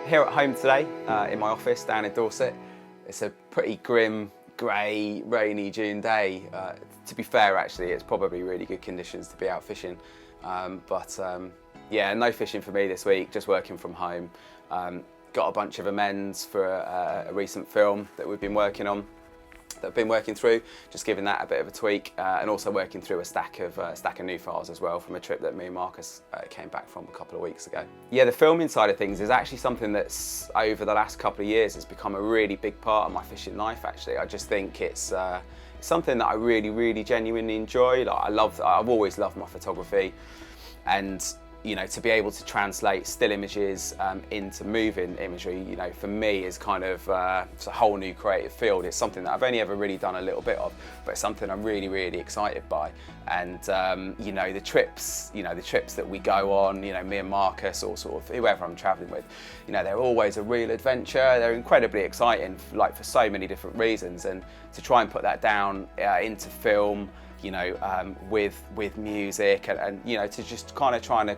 here at home today in my office down in Dorset. It's a pretty grim, grey, rainy June day. To be fair, actually, it's probably really good conditions to be out fishing. Yeah, no fishing for me this week, just working from home. Got a bunch of amends for a recent film that we've been working on, that I've been working through, just giving that a bit of a tweak, and also working through a stack of new files as well from a trip that me and Marcus came back from a couple of weeks ago. Yeah, the filming side of things is actually something that's over the last couple of years has become a really big part of my fishing life. Actually, I just think it's something that I really genuinely enjoy. Like I've always loved my photography, and you know, to be able to translate still images into moving imagery, you know, for me is kind of it's a whole new creative field. It's something that I've only ever really done a little bit of, but it's something I'm really excited by. And you know, the trips that we go on, you know, me and Marcus or sort of whoever I'm traveling with, you know, they're always a real adventure. They're incredibly exciting, like for so many different reasons. And to try and put that down into film, you know, with music and you know, to just trying to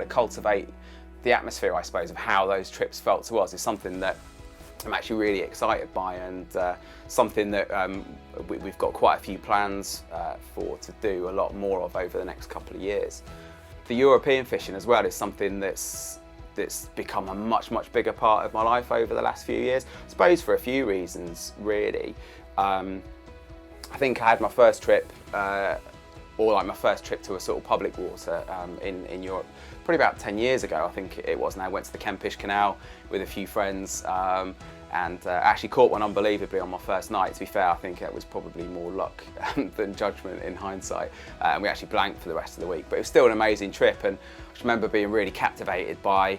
cultivate the atmosphere, I suppose, of how those trips felt to us is something that I'm actually really excited by, and something that we've got quite a few plans to do a lot more of over the next couple of years. The European fishing as well is something that's become a much bigger part of my life over the last few years, I suppose for a few reasons really. I think I had my first trip, or like my first trip to a sort of public water in Europe, probably about 10 years ago, I think it was now. I went to the Kempish Canal with a few friends and actually caught one unbelievably on my first night. To be fair, I think it was probably more luck than judgment in hindsight. And we actually blanked for the rest of the week, but it was still an amazing trip. And I just remember being really captivated by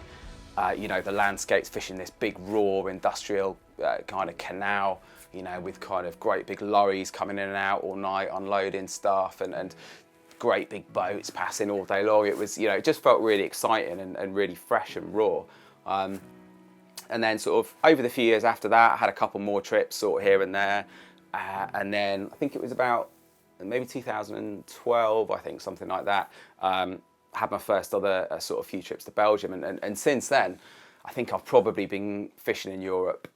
you know, the landscapes, fishing this big raw industrial kind of canal, you know, with kind of great big lorries coming in and out all night, unloading stuff, and great big boats passing all day long. It was, you know, it just felt really exciting and really fresh and raw. And then sort of over the few years after that, I had a couple more trips sort of here and there. And then I think it was about maybe 2012, I think, something like that. Had my first other sort of few trips to Belgium. And since then, I think I've probably been fishing in Europe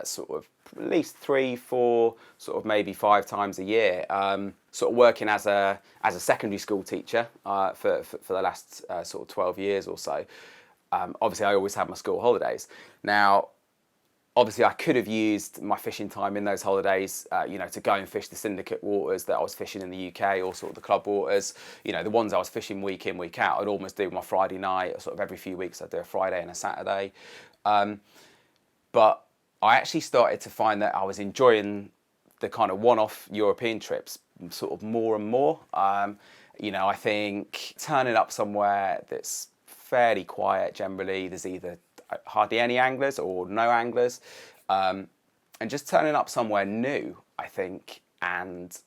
sort of at least 3, 4, sort of maybe 5 times a year. Sort of working as a secondary school teacher for the last sort of 12 years or so. Obviously, I always had my school holidays. Now, obviously, I could have used my fishing time in those holidays, you know, to go and fish the syndicate waters that I was fishing in the UK, or sort of the club waters. You know, the ones I was fishing week in, week out. I'd almost do my Friday night, sort of every few weeks I'd do a Friday and a Saturday. But I actually started to find that I was enjoying the kind of one-off European trips sort of more and more. You know, I think turning up somewhere that's fairly quiet generally, there's either hardly any anglers or no anglers, and just turning up somewhere new, I think, and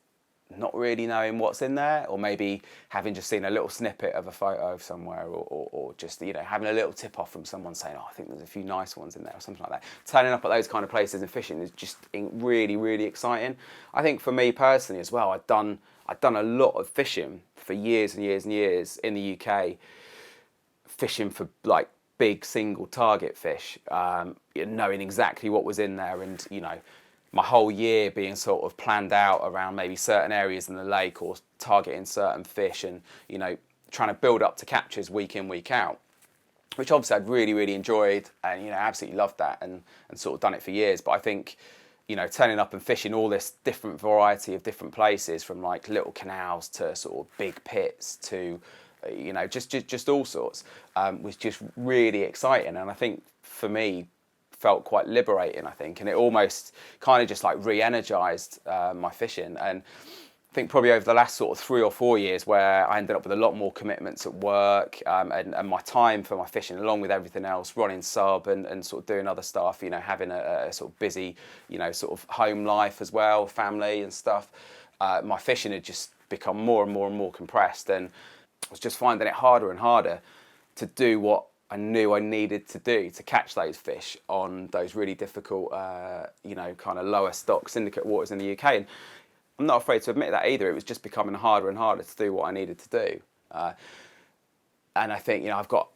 not really knowing what's in there, or maybe having just seen a little snippet of a photo of somewhere, or just, you know, having a little tip off from someone saying, oh, I think there's a few nice ones in there, or something like that. Turning up at those kind of places and fishing is just really exciting. I think for me personally as well, I'd done a lot of fishing for years and years in the UK, fishing for like big single target fish, knowing exactly what was in there, and you know, my whole year being sort of planned out around maybe certain areas in the lake or targeting certain fish, and you know, trying to build up to captures week in, week out, which obviously I'd really enjoyed, and you know, absolutely loved that, and sort of done it for years. But I think, you know, turning up and fishing all this different variety of different places, from like little canals to sort of big pits to you know, just all sorts, was just really exciting, and I think for me felt quite liberating, I think, and it almost kind of just like re-energized my fishing. And I think probably over the last sort of 3 or 4 years, where I ended up with a lot more commitments at work, and my time for my fishing, along with everything else, running sub and sort of doing other stuff, you know, having a sort of busy, you know, sort of home life as well, family and stuff, my fishing had just become more and more compressed, and I was just finding it harder and harder to do what I knew I needed to do to catch those fish on those really difficult, you know, kind of lower stock syndicate waters in the UK. And I'm not afraid to admit that either. It was just becoming harder and harder to do what I needed to do. And I think, you know, I've got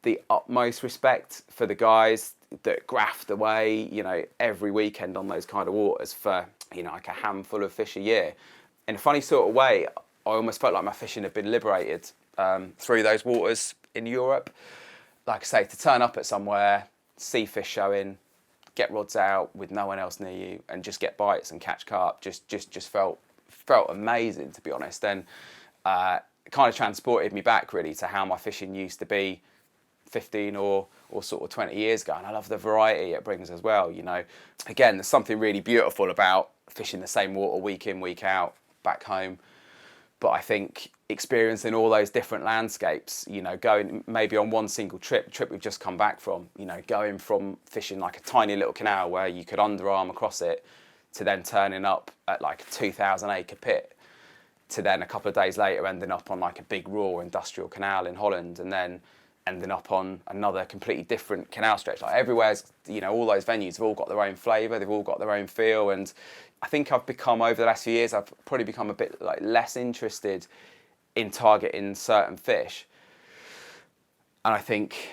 the utmost respect for the guys, that graft away, you know, every weekend on those kind of waters for, you know, like a handful of fish a year. In a funny sort of way, I almost felt like my fishing had been liberated through those waters in Europe. Like I say, to turn up at somewhere, see fish showing, get rods out with no one else near you, and just get bites and catch carp, just felt amazing, to be honest. And it kind of transported me back really to how my fishing used to be 15 or sort of 20 years ago. And I love the variety it brings as well. You know, again, there's something really beautiful about fishing the same water week in, week out back home. But I think experiencing all those different landscapes, you know, going maybe on one single trip we've just come back from, you know, going from fishing like a tiny little canal where you could underarm across it, to then turning up at like a 2,000 acre pit, to then a couple of days later ending up on like a big raw industrial canal in Holland, and then ending up on another completely different canal stretch. Like everywhere's, you know, all those venues have all got their own flavour, they've all got their own feel. And I think I've become, over the last few years, I've probably become a bit like less interested in targeting certain fish, and I think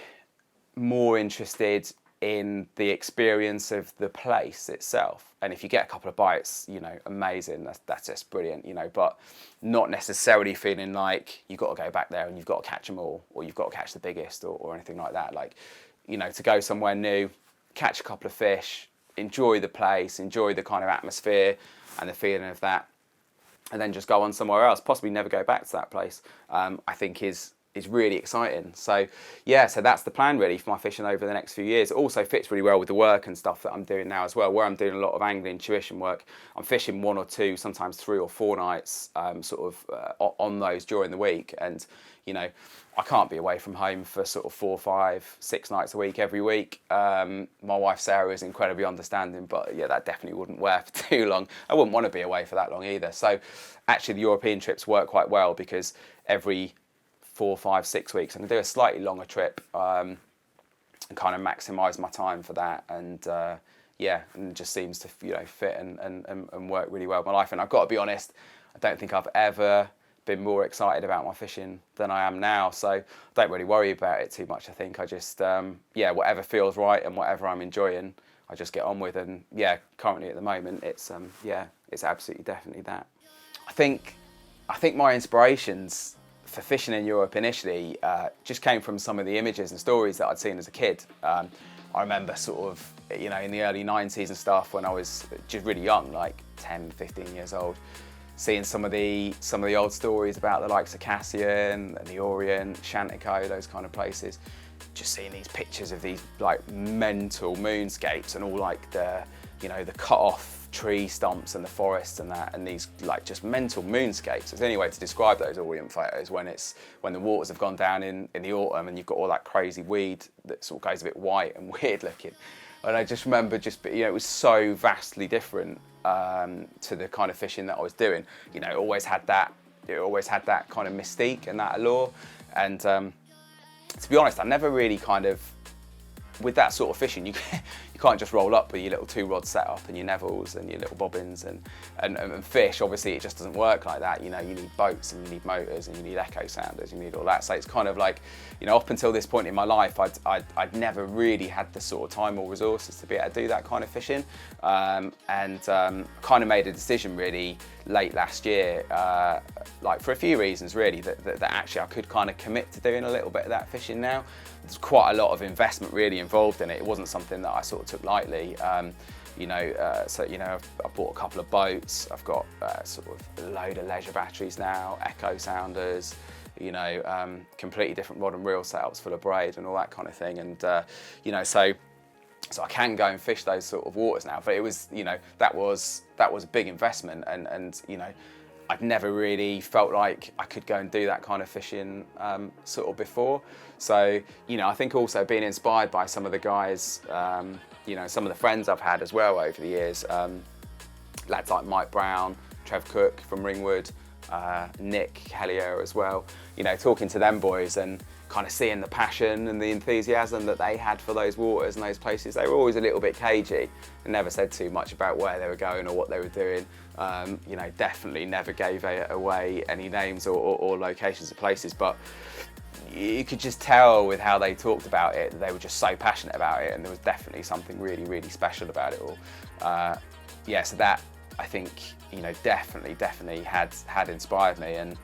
more interested in the experience of the place itself. And if you get a couple of bites, you know, amazing, that's just brilliant, you know, but not necessarily feeling like you've got to go back there and you've got to catch them all, or you've got to catch the biggest, or anything like that. Like, you know, to go somewhere new, catch a couple of fish, enjoy the place, enjoy the kind of atmosphere and the feeling of that, and then just go on somewhere else, possibly never go back to that place, I think is really exciting. So yeah, so that's the plan really for my fishing over the next few years. It also fits really well with the work and stuff that I'm doing now as well, where I'm doing a lot of angling tuition work. I'm fishing 1 or 2, sometimes 3 or 4 nights on those during the week. And you know, I can't be away from home for sort of 4, 5, 6 nights a week every week. My wife Sarah is incredibly understanding, but yeah, that definitely wouldn't work for too long. I wouldn't want to be away for that long either. So actually the European trips work quite well, because every 4, 5, 6 weeks I can do a slightly longer trip and kind of maximise my time for that. And yeah, and it just seems to, you know, fit and work really well with my life. And I've got to be honest, I don't think I've ever been more excited about my fishing than I am now. So I don't really worry about it too much. I think I just yeah, whatever feels right and whatever I'm enjoying, I just get on with. And yeah, currently at the moment it's yeah, it's absolutely definitely that. I think my inspirations for fishing in Europe initially just came from some of the images and stories that I'd seen as a kid. I remember sort of, you know, in the early 90s and stuff, when I was just really young, like 10, 15 years old, seeing some of the old stories about the likes of Cassian and the Orient, Chantico, those kind of places. Just seeing these pictures of these like mental moonscapes and all like the, you know, the cut off tree stumps and the forests and that, and these like just mental moonscapes. It's the only way to describe those Orient photos, when the waters have gone down in the autumn and you've got all that crazy weed that sort of goes a bit white and weird looking. And I just remember just, you know, it was so vastly different to the kind of fishing that I was doing. You know, it always had that kind of mystique and that allure. And to be honest, I never really kind of, with that sort of fishing, you can't just roll up with your little 2-rod setup and your Nevilles and your little bobbins and fish. Obviously, it just doesn't work like that. You know, you need boats and you need motors and you need echo sounders, you need all that. So it's kind of like, you know, up until this point in my life, I'd never really had the sort of time or resources to be able to do that kind of fishing. And kind of made a decision really late last year, like for a few reasons really, that actually I could kind of commit to doing a little bit of that fishing now. There's quite a lot of investment really involved in it. It wasn't something that I sort of took lightly. You know, so you know, I bought a couple of boats. I've got sort of a load of leisure batteries now, echo sounders, you know, completely different rod and reel setups full of braid and all that kind of thing. And you know, so I can go and fish those sort of waters now. But it was, you know, that was a big investment, and you know, I'd never really felt like I could go and do that kind of fishing sort of before. So, you know, I think also being inspired by some of the guys, you know, some of the friends I've had as well over the years, lads like Mike Brown, Trev Cook from Ringwood, Nick Hellier as well, you know, talking to them boys and, kind of seeing the passion and the enthusiasm that they had for those waters and those places. They were always a little bit cagey and never said too much about where they were going or what they were doing. You know, definitely never gave away any names or locations of places, but you could just tell with how they talked about it, they were just so passionate about it, and there was definitely something really, really special about it all. Yeah, so that, I think, you know, definitely had inspired me, and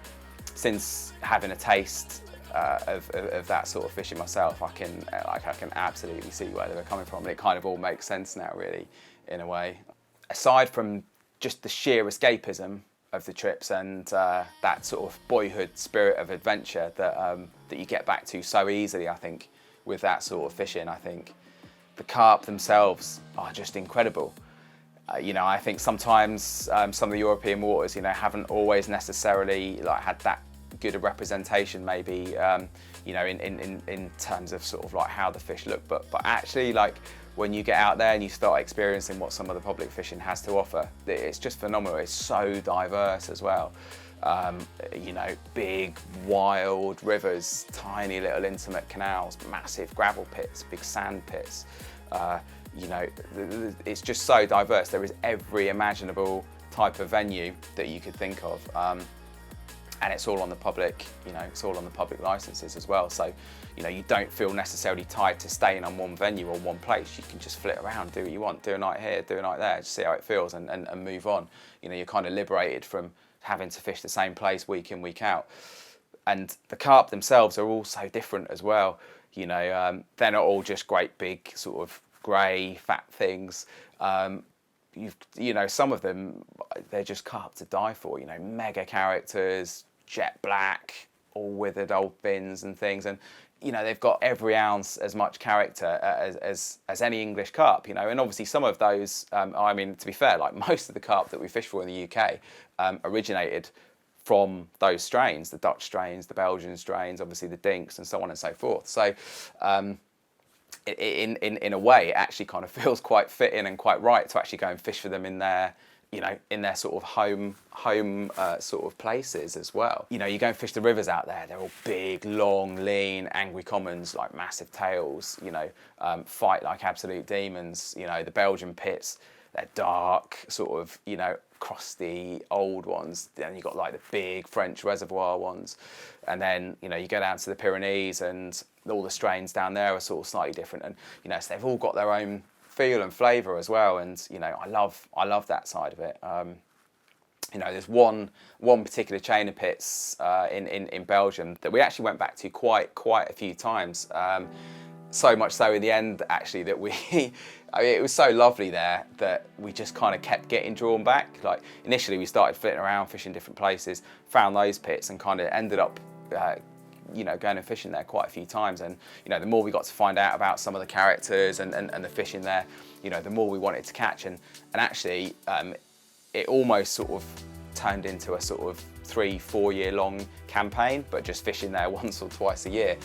since having a taste of that sort of fishing myself, I can absolutely see where they were coming from, and it kind of all makes sense now, really, in a way. Aside from just the sheer escapism of the trips and that sort of boyhood spirit of adventure that you get back to so easily, I think, with that sort of fishing, I think the carp themselves are just incredible. You know, I think sometimes some of the European waters, you know, haven't always necessarily like had that good a representation, maybe, you know, in terms of sort of like how the fish look, but actually, like, when you get out there and you start experiencing what some of the public fishing has to offer, it's just phenomenal. It's so diverse as well. You know, big, wild rivers, tiny little intimate canals, massive gravel pits, big sand pits. You know, it's just so diverse. There is every imaginable type of venue that you could think of. And it's all on the public, you know, it's all on the public licenses as well. So, you know, you don't feel necessarily tied to staying on one venue or one place. You can just flit around, do what you want, do a night here, do a night there, just see how it feels and move on. You know, you're kind of liberated from having to fish the same place week in, week out. And the carp themselves are all so different as well. You know, they're not all just great big sort of grey, fat things. You know, some of them, they're just carp to die for, you know, mega characters, jet black, all withered old fins and things. And, you know, they've got every ounce as much character as any English carp, you know. And obviously some of those, I mean, to be fair, like most of the carp that we fish for in the UK originated from those strains, the Dutch strains, the Belgian strains, obviously the dinks and so on and so forth. So, in a way, it actually kind of feels quite fitting and quite right to actually go and fish for them in their, you know, in their sort of home sort of places as well. You know, you go and fish the rivers out there, they're all big, long, lean, angry commons, like massive tails, you know, fight like absolute demons. You know, the Belgian pits, they're dark, sort of, you know, crusty old ones. Then you've got like the big French reservoir ones. And then, you know, you go down to the Pyrenees and all the strains down there are sort of slightly different. And, you know, so they've all got their own feel and flavour as well. And, you know, I love that side of it. You know, there's one particular chain of pits in Belgium that we actually went back to quite a few times. So much so in the end, actually, that we, I mean, it was so lovely there that we just kind of kept getting drawn back. Like, initially we started flitting around, fishing different places, found those pits and kind of ended up, you know, going and fishing there quite a few times. And, you know, the more we got to find out about some of the characters and the fishing there, you know, the more we wanted to catch. And actually, it almost sort of turned into a sort of 3-4 year long campaign, but just fishing there once or twice a year.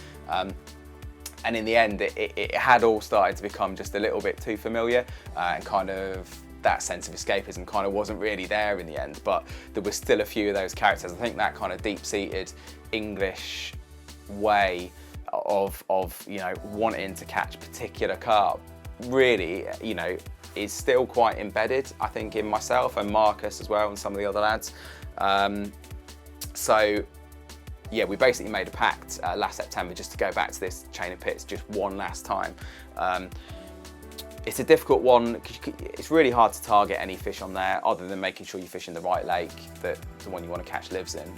And in the end, it had all started to become just a little bit too familiar, and kind of that sense of escapism kind of wasn't really there in the end, but there was still a few of those characters. I think that kind of deep-seated English way of you know, wanting to catch particular carp really, you know, is still quite embedded, I think, in myself and Marcus as well and some of the other lads. So yeah, we basically made a pact last September just to go back to this chain of pits just one last time. It's a difficult one. It's really hard to target any fish on there other than making sure you fish in the right lake that the one you want to catch lives in.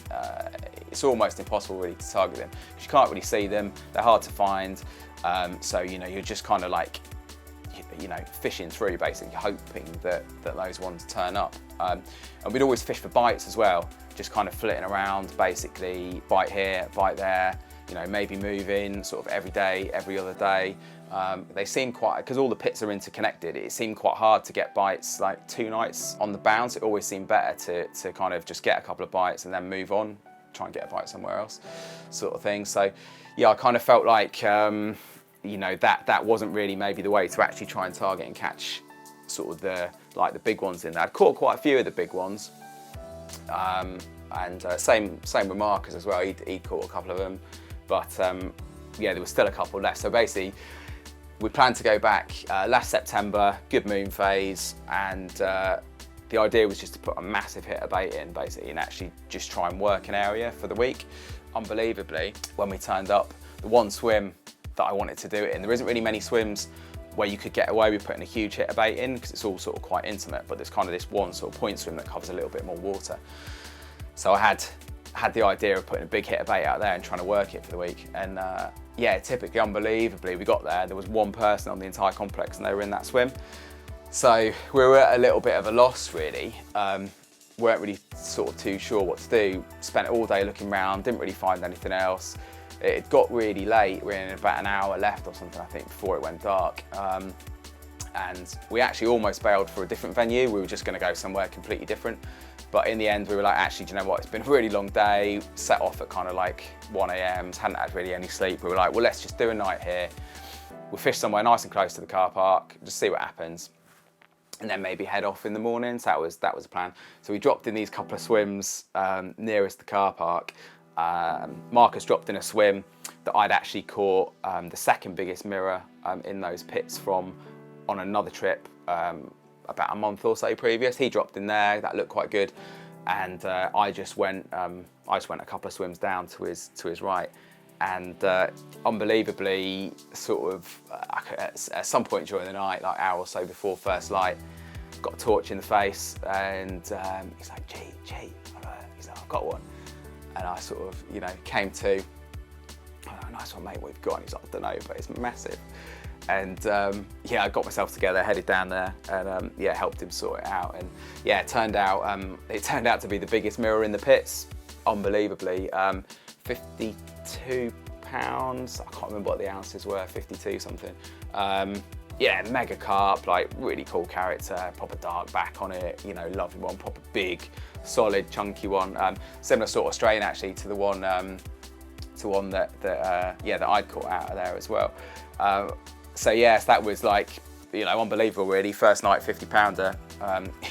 It's almost impossible really to target them because you can't really see them. They're hard to find. So, you know, you're just kind of like, you know, fishing through, basically hoping that those ones turn up. And we'd always fish for bites as well, just kind of flitting around, basically bite here, bite there, you know, maybe moving sort of every day, every other day. They seem quite, because all the pits are interconnected, it seemed quite hard to get bites like 2 nights on the bounce. It always seemed better to kind of just get a couple of bites and then move on, try and get a bite somewhere else, sort of thing. So yeah, I kind of felt like, you know, that wasn't really maybe the way to actually try and target and catch sort of the big ones in there. I'd caught quite a few of the big ones, and same with Marcus as well. He'd caught a couple of them, but yeah, there was still a couple left. So basically, we planned to go back last September, good moon phase, and the idea was just to put a massive hit of bait in, basically, and actually just try and work an area for the week. Unbelievably, when we turned up, the one swim that I wanted to do it in, there isn't really many swims where you could get away with putting a huge hit of bait in, because it's all sort of quite intimate, but there's kind of this one sort of point swim that covers a little bit more water. So I had the idea of putting a big hit of bait out there and trying to work it for the week. And yeah, typically, unbelievably, we got there was one person on the entire complex and they were in that swim. So we were at a little bit of a loss, really. Weren't really sort of too sure what to do. Spent all day looking around, didn't really find anything else. It got really late. We had about an hour left or something, I think, before it went dark. And we actually almost bailed for a different venue. We were just going to go somewhere completely different. But in the end, we were like, actually, do you know what? It's been a really long day. Set off at kind of like 1 a.m. Hadn't had really any sleep. We were like, well, let's just do a night here. We'll fish somewhere nice and close to the car park, just see what happens, and then maybe head off in the morning. So that was the plan. So we dropped in these couple of swims nearest the car park. Marcus dropped in a swim that I'd actually caught the second biggest mirror in those pits from on another trip about a month or so previous. He dropped in there, that looked quite good, and I just went a couple of swims down to his right, and unbelievably, sort of at some point during the night, like an hour or so before first light, got a torch in the face, and he's like, G, he's like, I've got one. And I sort of, you know, came to, oh, nice one, mate, what you've got? And he's like, I don't know, but it's massive. And yeah, I got myself together, headed down there, and yeah, helped him sort it out. And yeah, it turned out to be the biggest mirror in the pits, unbelievably. 52 pounds, I can't remember what the ounces were, 52 something. Yeah, mega carp, like really cool character, proper dark back on it, you know, lovely one, proper big, solid, chunky one. Similar sort of strain actually to the one that I'd caught out of there as well. So yes, that was like, you know, unbelievable really. First night 50 pounder.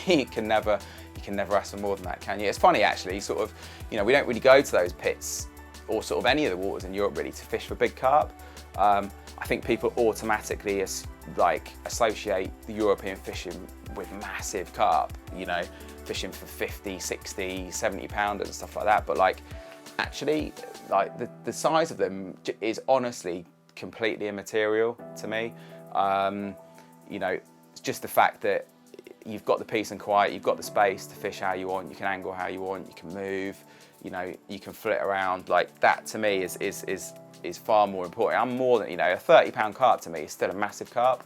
You can never ask for more than that, can you? It's funny actually, sort of, you know, we don't really go to those pits or sort of any of the waters in Europe really to fish for big carp. I think people automatically associate the European fishing with massive carp, you know, fishing for 50, 60, 70 pounders and stuff like that. But like, actually, like the size of them is honestly completely immaterial to me. You know, it's just the fact that you've got the peace and quiet, you've got the space to fish how you want, you can angle how you want, you can move, you know, you can flit around. Like that to me is far more important. I'm more than, you know, a 30-pound carp to me is still a massive carp.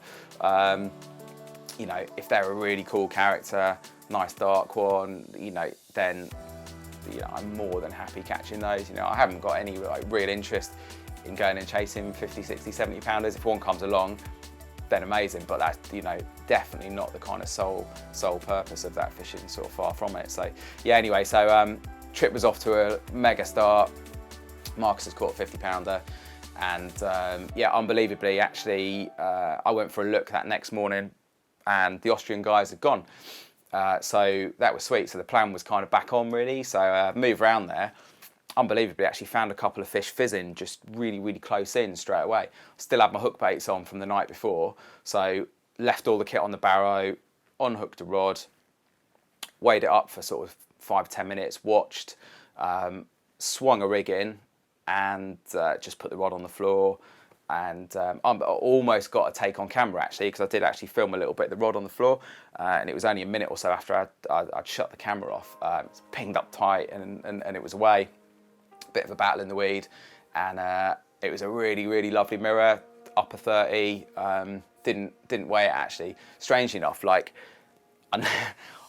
You know, if they're a really cool character, nice dark one, you know, then, you know, I'm more than happy catching those. You know, I haven't got any like real interest in going and chasing 50, 60, 70 pounders. If one comes along, then amazing, but that's, you know, definitely not the kind of sole purpose of that fishing, sort of far from it. So yeah, anyway, so trip was off to a mega start. Marcus has caught a 50 pounder, and yeah, unbelievably actually, I went for a look that next morning and the Austrian guys had gone. So that was sweet. So the plan was kind of back on really. So move around there. Unbelievably, actually found a couple of fish fizzing just really, really close in straight away. Still had my hook baits on from the night before. So left all the kit on the barrow, unhooked a rod, weighed it up for sort of 5-10 minutes, watched, swung a rig in, and just put the rod on the floor. And I almost got a take on camera actually, because I did actually film a little bit of the rod on the floor, and it was only a minute or so after I'd shut the camera off. It was pinged up tight and it was away. Bit of a battle in the weed, and it was a really, really lovely mirror, upper 30. Didn't weigh it actually. Strangely enough, like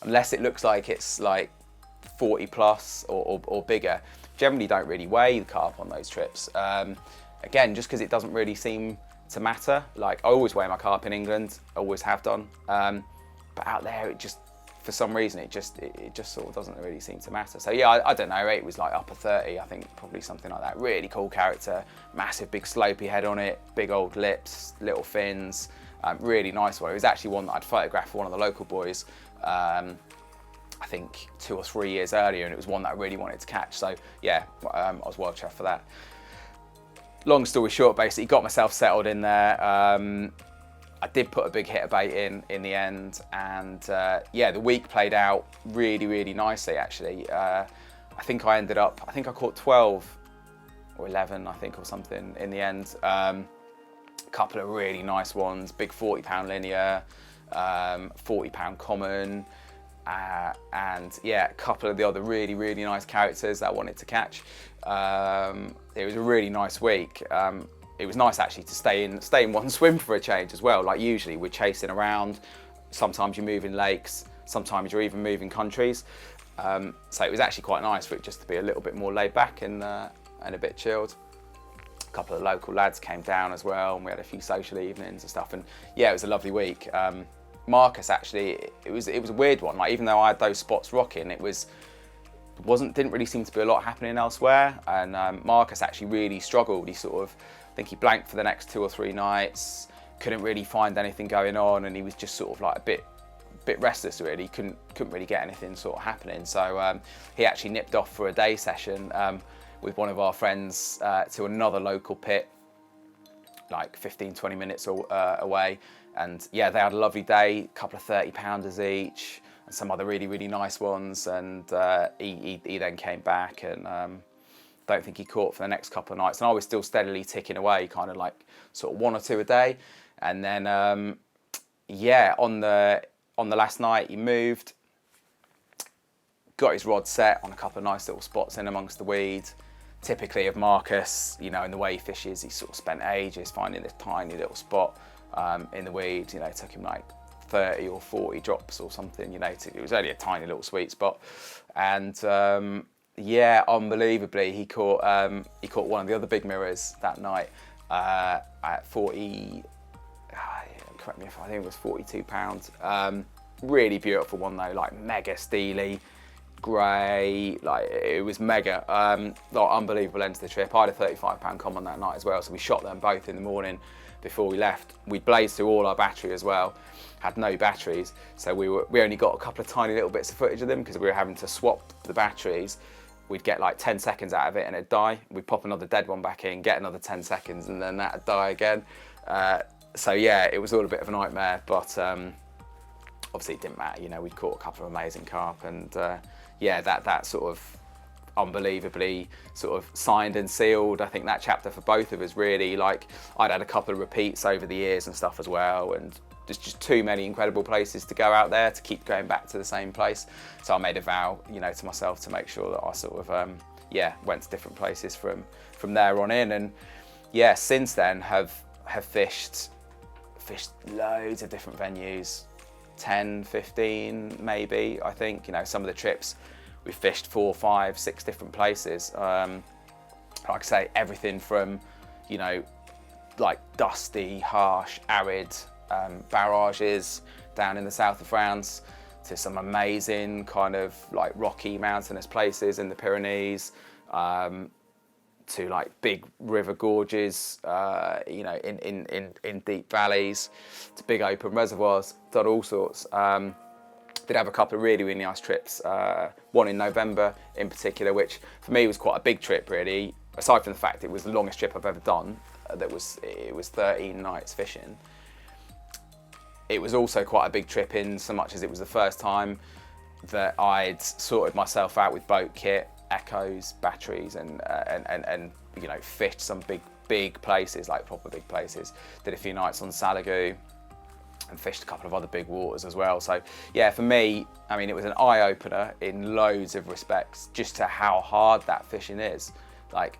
unless it looks like it's like 40 plus or bigger, generally don't really weigh the carp on those trips. Again, just because it doesn't really seem to matter. Like I always weigh my carp in England, always have done, but out there it just, for some reason, it just sort of doesn't really seem to matter. So yeah, I don't know, it was like upper 30, I think, probably something like that. Really cool character, massive big slopey head on it, big old lips, little fins, really nice one. It was actually one that I'd photographed for one of the local boys, I think 2 or 3 years earlier, and it was one that I really wanted to catch. So yeah, I was well chuffed for that. long story short, basically got myself settled in there. I did put a big hit of bait in the end, and yeah, the week played out really nicely actually. I think I caught 12 or 11, I think, or something in the end. A couple of really nice ones, big 40-pound linear, 40-pound common, and yeah, a couple of the other really nice characters that I wanted to catch. It was a really nice week. It was nice actually to stay in one swim for a change as well. Like usually we're chasing around, sometimes you're moving lakes, sometimes you're even moving countries. So it was actually quite nice for it just to be a little bit more laid back and a bit chilled. A couple of local lads came down as well, and we had a few social evenings and stuff. And yeah, it was a lovely week. Marcus actually, it was a weird one. Like even though I had those spots rocking, didn't really seem to be a lot happening elsewhere. And Marcus actually really struggled. I think he blanked for the next 2 or 3 nights, couldn't really find anything going on, and he was just sort of like a bit restless really, couldn't really get anything sort of happening. So he actually nipped off for a day session with one of our friends to another local pit, like 15-20 minutes away. And yeah, they had a lovely day, a couple of 30-pounders each, and some other really nice ones. And he then came back, and don't think he caught for the next couple of nights. And I was still steadily ticking away, kind of like sort of 1 or 2 a day. And then yeah, on the last night he moved, got his rod set on a couple of nice little spots in amongst the weeds. Typically of Marcus, you know, in the way he fishes, he sort of spent ages finding this tiny little spot in the weeds. You know, it took him like 30 or 40 drops or something, you know, it was only a tiny little sweet spot. And yeah, unbelievably, he caught one of the other big mirrors that night at 40, correct me if I think it was 42 pounds. Really beautiful one though, like mega steely, grey, like it was mega. Like unbelievable end to the trip. I had a 35-pound common that night as well, so we shot them both in the morning before we left. We blazed through all our battery as well, had no batteries, so we only got a couple of tiny little bits of footage of them because we were having to swap the batteries. We'd get like 10 seconds out of it and it'd die. We'd pop another dead one back in, get another 10 seconds, and then that'd die again. So yeah, it was all a bit of a nightmare, but obviously it didn't matter. You know, we'd caught a couple of amazing carp, and yeah, that sort of unbelievably sort of signed and sealed, I think, that chapter for both of us really. Like I'd had a couple of repeats over the years and stuff as well, and there's just too many incredible places to go out there to keep going back to the same place. So I made a vow, you know, to myself to make sure that I sort of yeah, went to different places from there on in. And yeah, since then have fished loads of different venues, 10, 15 maybe, I think. You know, some of the trips we fished 4, 5, 6 different places. Like I say, everything from, you know, like dusty, harsh, arid barrages down in the south of France to some amazing kind of like rocky mountainous places in the Pyrenees, to like big river gorges, you know, in deep valleys, to big open reservoirs. Done all sorts. Did have a couple of really nice trips. One in November in particular, which for me was quite a big trip really. Aside from the fact it was the longest trip I've ever done, it was 13 nights fishing. It was also quite a big trip in so much as it was the first time that I'd sorted myself out with boat kit, echoes, batteries, and you know, fished some big places, like proper big places. Did a few nights on Salagoo and fished a couple of other big waters as well. So yeah, for me, I mean, it was an eye-opener in loads of respects, just to how hard that fishing is. Like,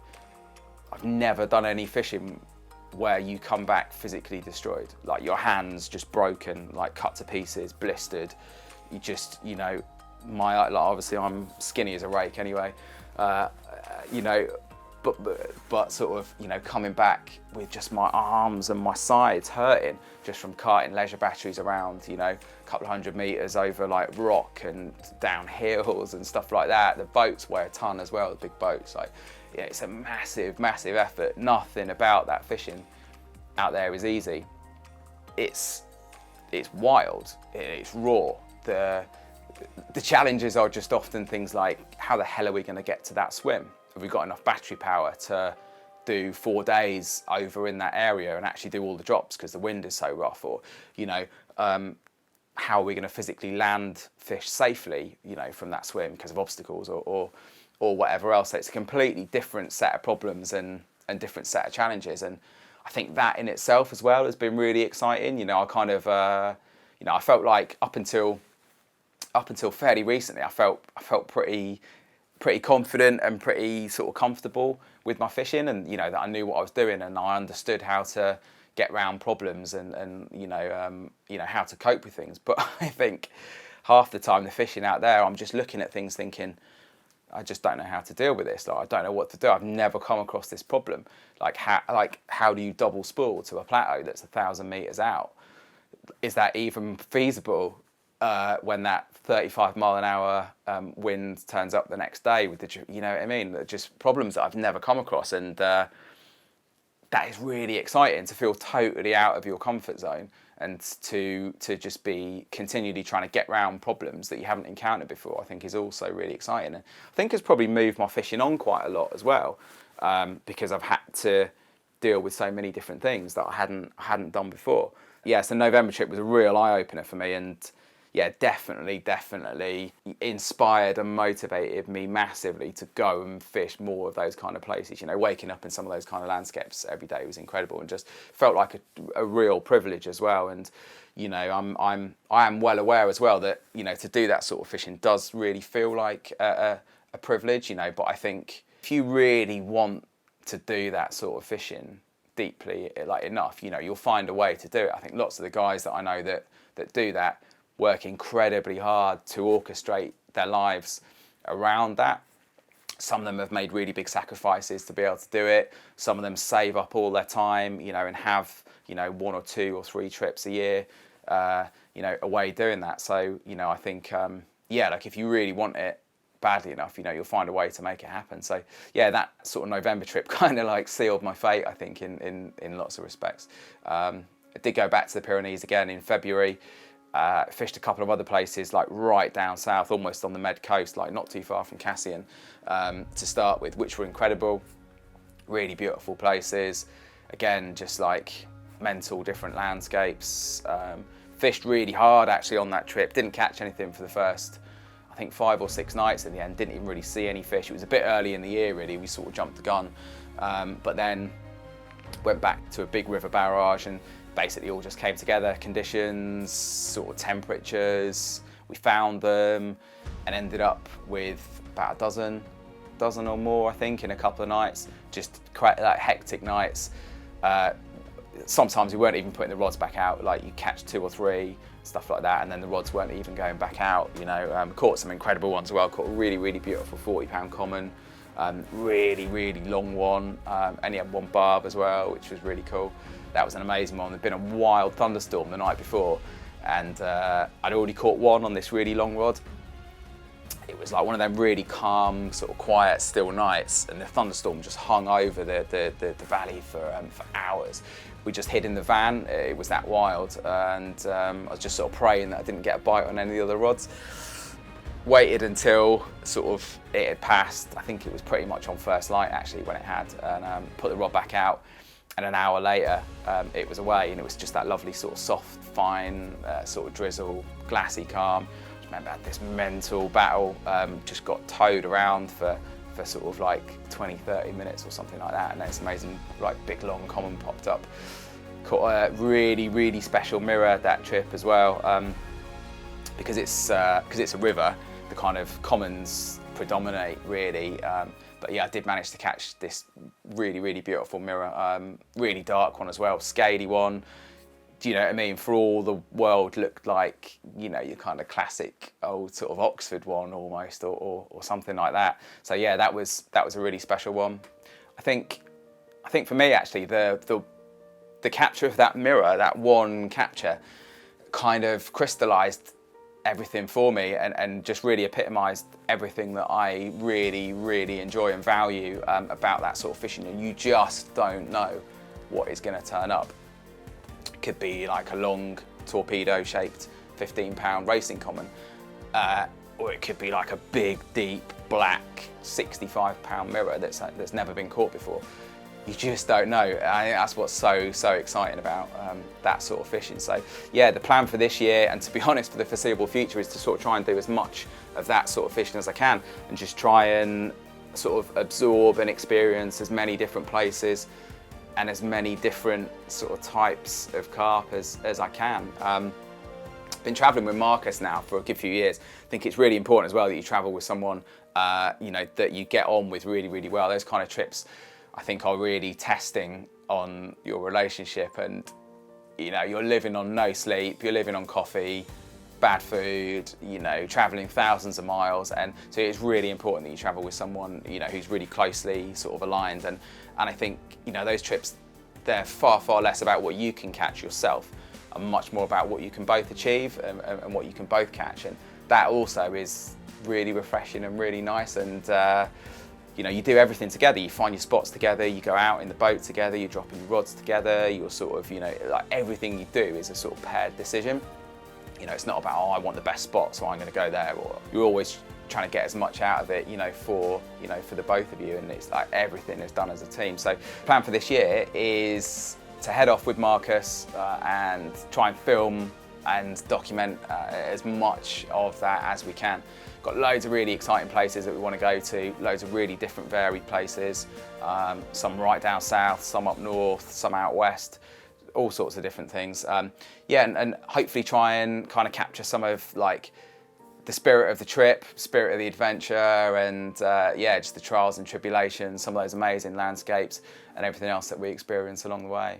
I've never done any fishing where you come back physically destroyed, like your hands just broken, like cut to pieces, blistered. You just, you know, like obviously I'm skinny as a rake anyway, you know, but sort of, you know, coming back with just my arms and my sides hurting just from carting leisure batteries around, you know, a couple of 100 meters over like rock and down hills and stuff like that. The boats weigh a ton as well, the big boats. Like, yeah, it's a massive effort. Nothing about that fishing out there is easy. It's wild. It's raw. The challenges are just often things like, how the hell are we going to get to that swim? Have we got enough battery power to do 4 days over in that area and actually do all the drops because the wind is so rough, or how are we going to physically land fish safely, from that swim because of obstacles or whatever else. So it's a completely different set of problems and different set of challenges, and I think that in itself as well has been really exciting. I kind of I felt like up until fairly recently, I felt pretty confident and pretty sort of comfortable with my fishing, and that I knew what I was doing and I understood how to get around problems and how to cope with things. But I think half the time the fishing out there, I'm just looking at things thinking, I just don't know how to deal with this. Like, I don't know what to do. I've never come across this problem. How do you double spool to a plateau that's 1,000 meters out? Is that even feasible when that 35-mile-an-hour wind turns up the next day with the, what I mean? Just problems that I've never come across, and that is really exciting, to feel totally out of your comfort zone and to just be continually trying to get around problems that you haven't encountered before. I think is also really exciting, and I think has probably moved my fishing on quite a lot as well, because I've had to deal with so many different things that I hadn't done before. Yeah, so the November trip was a real eye-opener for me, and yeah, definitely inspired and motivated me massively to go and fish more of those kind of places. Waking up in some of those kind of landscapes every day was incredible, and just felt like a real privilege as well. And I am well aware as well that to do that sort of fishing does really feel like a privilege. But I think if you really want to do that sort of fishing deeply, enough, you'll find a way to do it. I think lots of the guys that I know that do that work incredibly hard to orchestrate their lives around that. Some of them have made really big sacrifices to be able to do it. Some of them save up all their time, and have 1 or 2 or 3 trips a year, away doing that. So I think if you really want it badly enough, you'll find a way to make it happen. So yeah, that sort of November trip kind of sealed my fate, I think, in lots of respects. I did go back to the Pyrenees again in February. Fished a couple of other places right down south, almost on the Med coast, not too far from Cassian, to start with, which were incredible. Really beautiful places. Again, just mental different landscapes. Fished really hard actually on that trip. Didn't catch anything for the first, I think, 5 or 6 nights in the end. Didn't even really see any fish. It was a bit early in the year really. We sort of jumped the gun, but then went back to a big river barrage, and basically all just came together. Conditions, sort of temperatures, we found them and ended up with about a dozen or more, I think, in a couple of nights. Just quite hectic nights. Sometimes we weren't even putting the rods back out. You catch 2 or 3, stuff like that, and then the rods weren't even going back out. Caught some incredible ones as well. Caught a really, really beautiful 40-pound common, really, really long one. Only had 1 barb as well, which was really cool. That was an amazing one. There'd been a wild thunderstorm the night before, and I'd already caught one on this really long rod. It was one of them really calm, sort of quiet, still nights, and the thunderstorm just hung over the valley for hours. We just hid in the van. It was that wild, and I was just sort of praying that I didn't get a bite on any of the other rods. Waited until sort of it had passed. I think it was pretty much on first light actually when it had, and put the rod back out. And an hour later, it was away, and it was just that lovely sort of soft, fine, sort of drizzle, glassy calm. I remember I had this mental battle, just got towed around for sort of 20, 30 minutes or something like that, and then this amazing, big long common popped up. Caught a really, really special mirror that trip as well, because it's a river, the kind of commons predominate really. But yeah, I did manage to catch this really, really beautiful mirror, really dark one as well, scaly one. Do you know what I mean? For all the world looked like, your kind of classic old sort of Oxford one almost, or something like that. So yeah, that was a really special one. I think for me actually, the capture of that mirror, that one capture, kind of crystallised everything for me, and just really epitomised everything that I really, really enjoy and value about that sort of fishing. And you just don't know what is going to turn up. It could be a long torpedo-shaped 15-pound racing common, or it could be a big, deep, black 65-pound mirror that's never been caught before. you just don't know. I think that's what's so exciting about that sort of fishing. So yeah, the plan for this year, and to be honest for the foreseeable future, is to sort of try and do as much of that sort of fishing as I can, and just try and sort of absorb and experience as many different places and as many different sort of types of carp as I can. Been travelling with Marcus now for a good few years. I think it's really important as well that you travel with someone you know, that you get on with really well. Those kind of trips I think are really testing on your relationship, and you know, you're living on no sleep, you're living on coffee, bad food, you know, traveling thousands of miles, and so it's really important that you travel with someone, you know, who's really closely sort of aligned. And I think, you know, those trips, they're far less about what you can catch yourself and much more about what you can both achieve and what you can both catch, and that also is really refreshing and really nice. And you know, you do everything together. You find your spots together, you go out in the boat together, you're dropping your rods together, you're sort of, you know, like everything you do is a sort of paired decision. You know, it's not about, oh, I want the best spot, so I'm going to go there. Or you're always trying to get as much out of it, you know, for the both of you, and it's like everything is done as a team. So plan for this year is to head off with Marcus and try and film and document as much of that as we can. Got loads of really exciting places that we want to go to, loads of really different varied places, some right down south, some up north, some out west, all sorts of different things. Yeah, and hopefully try and kind of capture some of like the spirit of the trip, spirit of the adventure, and yeah, just the trials and tribulations, some of those amazing landscapes and everything else that we experience along the way.